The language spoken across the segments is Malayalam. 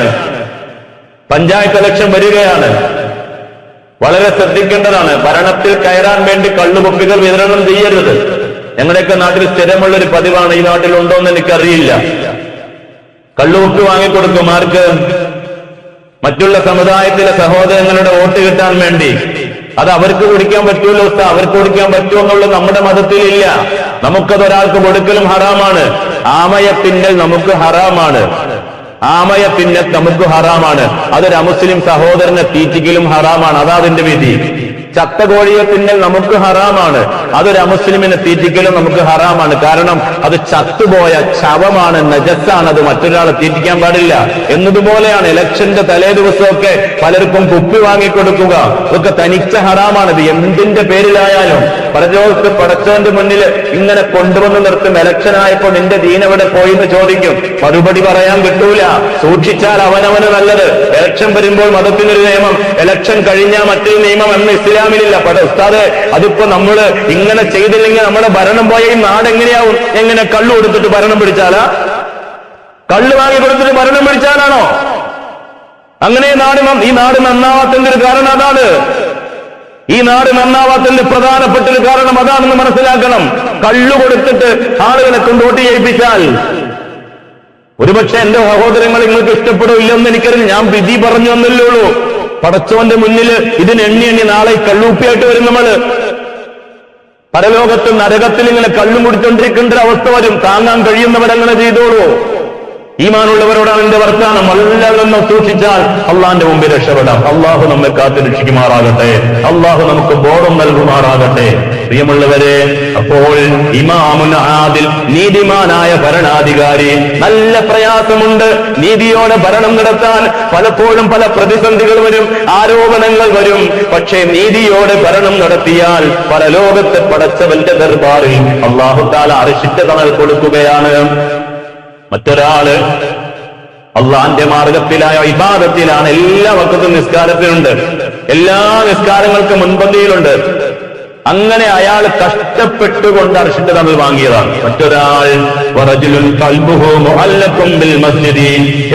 വരികയാണ്, പഞ്ചായത്ത് ഇലക്ഷൻ വരികയാണ്. വളരെ ശ്രദ്ധിക്കേണ്ടതാണ്. ഭരണത്തിൽ കയറാൻ വേണ്ടി കള്ളുകുപ്പികൾ വിതരണം ചെയ്യരുത്. ഞങ്ങളുടെയൊക്കെ നാട്ടിൽ സ്ഥിരമുള്ളൊരു പതിവാണ്. ഈ നാട്ടിലുണ്ടോ എന്ന് എനിക്കറിയില്ല. കള്ളുകുപ്പി വാങ്ങിക്കൊടുക്കും. ആർക്ക്? മറ്റുള്ള സമുദായത്തിലെ സഹോദരങ്ങളുടെ വോട്ട് കിട്ടാൻ വേണ്ടി. അത് അവർക്ക് കുടിക്കാൻ പറ്റൂല്ലോ ഉസ്താ, അവർക്ക് കുടിക്കാൻ പറ്റുമോ എന്നുള്ളത് നമ്മുടെ മതത്തിൽ ഇല്ല. നമുക്കതൊരാൾക്ക് കൊടുക്കലും ഹറാമാണ്. ആമയത്തിന്നൽ നമുക്ക് ഹറാമാണ്. ആമയത്തിന്നൽ നമുക്ക് ഹറാമാണ്. അതൊരു അമുസ്ലിം സഹോദരനെ തീറ്റിക്കലും ഹറാമാണ്. അതാ അതിന്റെ വിധി. ചത്ത കോഴിയെ തിന്നൽ നമുക്ക് ഹറാമാണ്. അതൊരു അമുസ്ലിമിനെ തീറ്റിക്കലും നമുക്ക് ഹറാമാണ്. കാരണം അത് ചത്തുപോയ ശവമാണ്, നജസ്സാണ്. അത് മറ്റൊരാളെ തീറ്റിക്കാൻ പാടില്ല. എന്നതുപോലെയാണ് ഇലക്ഷന്റെ തലേ ദിവസമൊക്കെ പലർക്കും കുപ്പി വാങ്ങിക്കൊടുക്കുക. ഇതൊക്കെ തനിച്ച ഹറാമാണ്. ഇത് എന്തിന്റെ പേരിലായാലും പരലോകത്ത് പടച്ചവന്റെ മുന്നിൽ ഇങ്ങനെ കൊണ്ടുവന്ന് നിർത്തും. ഇലക്ഷനായപ്പോ നിന്റെ ദീനെവിടെ പോയി എന്ന് ചോദിക്കും. മറുപടി പറയാൻ കിട്ടൂല. സൂക്ഷിച്ചാൽ അവനവന് നല്ലത്. ഇലക്ഷൻ വരുമ്പോൾ മതത്തിനൊരു നിയമം, ഇലക്ഷൻ കഴിഞ്ഞാൽ മറ്റൊരു നിയമം എന്ന് ഇസ്ലാമിലില്ല. ഉസ്താദ്, അതിപ്പോ നമ്മള് ഇങ്ങനെ ചെയ്തില്ലെങ്കിൽ നമ്മുടെ ഭരണം പോയ ഈ നാട് എങ്ങനെയാവും? എങ്ങനെ കള്ളു കൊടുത്തിട്ട് ഭരണം പിടിച്ചാലാ? കള്ളു വാങ്ങി കൊടുത്തിട്ട് ഭരണം പിടിച്ചാലാണോ? അങ്ങനെ ഈ നാട് നന്നാവാത്തതിന്റെ ഒരു കാരണം അതാണ്. ഈ നാട് നന്നാവാത്തതിന്റെ പ്രധാനപ്പെട്ട ഒരു കാരണം അതാണെന്ന് മനസ്സിലാക്കണം. കള്ളു കൊടുത്തിട്ട് ആളുകളെ കൊണ്ട് വോട്ട് ചെയ്യിപ്പിച്ചാൽ ഒരുപക്ഷെ എന്റെ സഹോദരങ്ങൾ നിങ്ങൾക്ക് ഇഷ്ടപ്പെടില്ലെന്ന് എനിക്കറിയാം. ഞാൻ വിധി പറഞ്ഞു എന്നല്ലേ ഉള്ളൂ. പടച്ചോന്റെ മുന്നിൽ ഇതിന് എണ്ണി നാളെ കള്ളൂപ്പിയായിട്ട് വരും. നമ്മള് പരലോകത്ത് നരകത്തിൽ ഇങ്ങനെ കള്ളും കുടിച്ചോണ്ടിരിക്കേണ്ട ഒരു അവസ്ഥ വരും. താങ്ങാൻ കഴിയുന്നവരങ്ങനെ ചെയ്തോളൂ. ഈമാനുള്ളവരോടാണ് എന്റെ വർത്താനം. എല്ലാവരും സൂക്ഷിച്ചാൽ അള്ളാന്റെ മുമ്പിൽ രക്ഷപ്പെടാം. അള്ളാഹു നമ്മെ കാത്തു രക്ഷിക്കുമാറാകട്ടെ. അള്ളാഹു നമുക്ക് ബോധം നൽകുമാറാകട്ടെ. പ്രിയമുള്ളവരെ, അപ്പോൾ ഇമാമുൻ ആദിൽ, നീതിമാനായ ഭരണാധികാരി. നല്ല പ്രയാസമുണ്ട് നീതിയോടെ ഭരണം നടത്താൻ. പലപ്പോഴും പല പ്രതിസന്ധികൾ വരും, ആരോപണങ്ങൾ വരും. പക്ഷേ നീതിയോടെ ഭരണം നടത്തിയാൽ പരലോകത്തെ പടച്ചവന്റെ ദർബാറിൽ അള്ളാഹു തആല അർശിന്റെ തണൽ കൊടുക്കുകയാണ്. മറ്റൊരാള് അള്ളാന്റെ മാർഗത്തിലായ ഇബാദത്തിലാണ്. എല്ലാ വഖത്തും നിസ്കാരത്തിലുണ്ട്, എല്ലാ നിസ്കാരങ്ങൾക്കും മുൻപന്തിയിലുണ്ട്. അങ്ങനെ അയാൾ കഷ്ടപ്പെട്ടുകൊണ്ട് അർശിന്റെ തണൽ വാങ്ങിയതാണ്. മറ്റൊരാൾ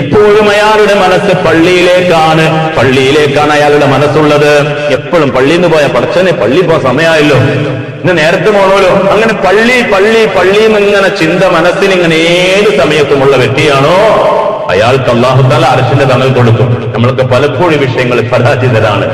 എപ്പോഴും അയാളുടെ മനസ്സ് പള്ളിയിലേക്കാണ് അയാളുടെ മനസ്സുള്ളത്. എപ്പോഴും പള്ളിയിൽ നിന്ന് പോയ പടച്ചനെ പള്ളി പോ സമയമായല്ലോ, ഇന്ന് നേരത്തെ പോണോലോ. അങ്ങനെ പള്ളിന്ന് ഇങ്ങനെ ചിന്ത മനസ്സിനിങ്ങനെ ഏത് സമയത്തുമുള്ള വ്യക്തിയാണോ അയാൾക്ക് അല്ലാഹു തആല അർശിന്റെ തണൽ കൊടുക്കും. നമ്മൾക്ക് പലപ്പോഴും വിഷയങ്ങൾ പരാജിതരാണ്.